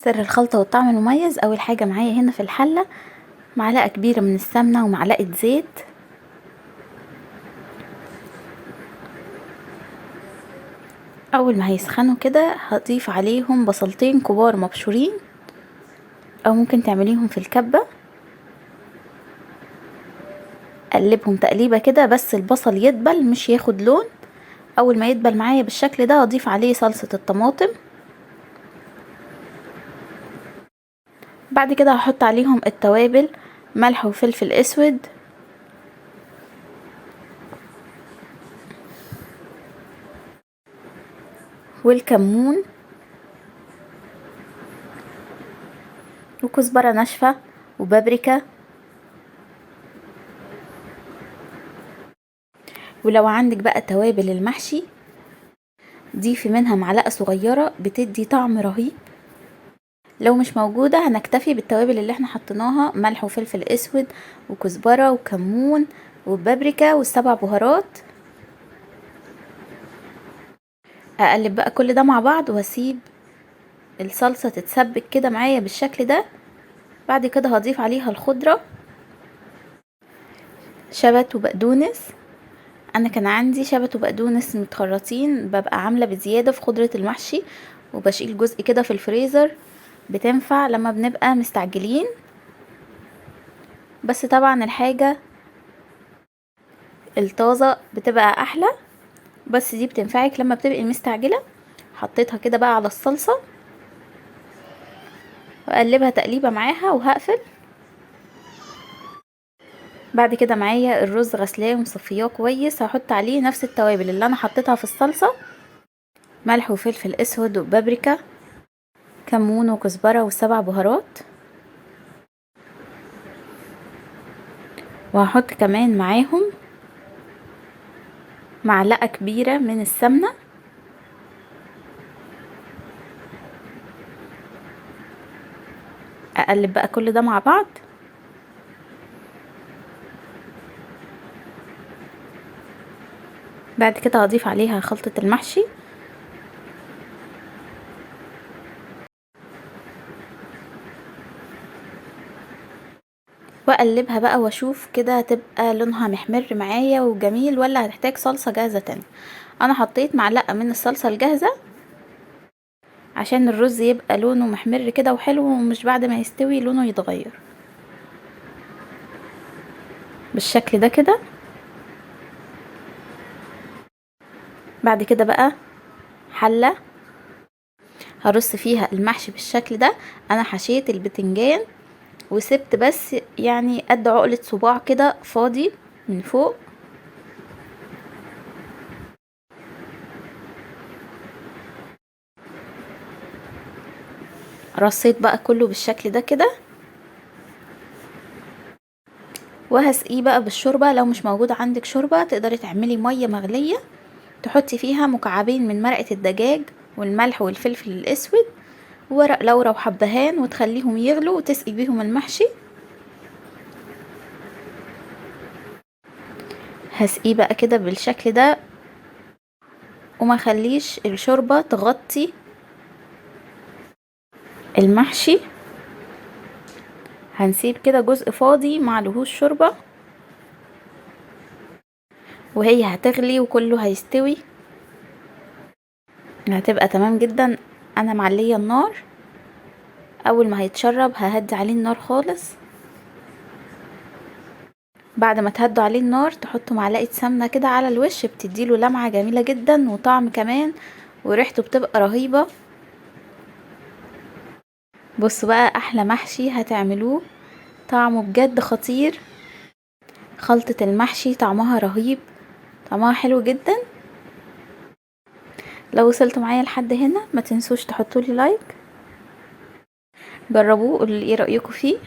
سر الخلطة والطعم المميز. اول حاجة معايا هنا في الحلة معلقة كبيرة من السمنة ومعلقة زيت. اول ما هيسخنوا كده هضيف عليهم بصلتين كبار مبشورين، او ممكن تعمليهم في الكبة. اقلبهم تقليبة كده بس البصل يدبل مش ياخد لون. اول ما يدبل معايا بالشكل ده هضيف عليه صلصة الطماطم. بعد كده هحط عليهم التوابل، ملح وفلفل اسود والكمون وكزبرة ناشفة وبابريكا. ولو عندك بقى توابل المحشي ضيفي منها معلقة صغيرة بتدي طعم رهيب. لو مش موجودة هنكتفي بالتوابل اللي احنا حطيناها، ملح وفلفل اسود وكزبرة وكمون وبابريكا والسبع بهارات. اقلب بقى كل ده مع بعض واسيب الصلصة تتسبك كده معايا بالشكل ده. بعد كده هضيف عليها الخضرة، شبت وبقدونس. انا كان عندي شبت وبقدونس متخرطين، ببقى عاملة بزيادة في خضرة المحشي وبشيل جزء كده في الفريزر، بتنفع لما بنبقى مستعجلين. بس طبعا الحاجة الطازة بتبقى احلى، بس دي بتنفعك لما بتبقي مستعجلة. حطيتها كده بقى على الصلصة واقلبها تقليبة معاها وهقفل. بعد كده معايا الرز غسلاه ومصفياه كويس، هحط عليه نفس التوابل اللي انا حطيتها في الصلصة، ملح وفلفل اسود وبابريكا، كمون وكزبرة وسبع بهارات. وهحط كمان معاهم معلقة كبيرة من السمنة. اقلب بقى كل ده مع بعض. بعد كده هضيف عليها خلطة المحشي واقلبها بقى واشوف كده هتبقى لونها محمر معايا وجميل ولا هتحتاج صلصة جاهزة تانية. انا حطيت معلقة من الصلصة الجاهزة عشان الرز يبقى لونه محمر كده وحلو، ومش بعد ما يستوي لونه يتغير بالشكل ده كده. بعد كده بقى حلة هرص فيها المحشي بالشكل ده. انا حشيت البتنجان وسبت بس يعني قد عقلة صباع كده فاضي من فوق. رصيت بقى كله بالشكل ده كده، وهسقيه بقى بالشوربة. لو مش موجود عندك شوربة تقدري تعملي مية مغلية تحطي فيها مكعبين من مرقة الدجاج والملح والفلفل الاسود وورق لورا وحبهان وتخليهم يغلوا وتسقي بيهم المحشي. هسقيه بقى كده بالشكل ده وما خليش الشوربة تغطي المحشي. هنسيب كده جزء فاضي معلهوش شوربة وهي هتغلي وكله هيستوي، هتبقى تمام جدا. انا معلية النار، اول ما هيتشرب ههدي عليه النار خالص. بعد ما تهدوا عليه النار تحطوا معلقة سمنة كده على الوش، بتديله لمعة جميلة جدا وطعم كمان وريحته بتبقى رهيبة. بصوا بقى احلى محشي هتعملوه، طعمه بجد خطير. خلطة المحشي طعمها رهيب، طعمها حلو جدا. لو وصلتوا معايا لحد هنا ما تنسوش تحطوا لي لايك. جربوه قولوا لي ايه رأيكم فيه.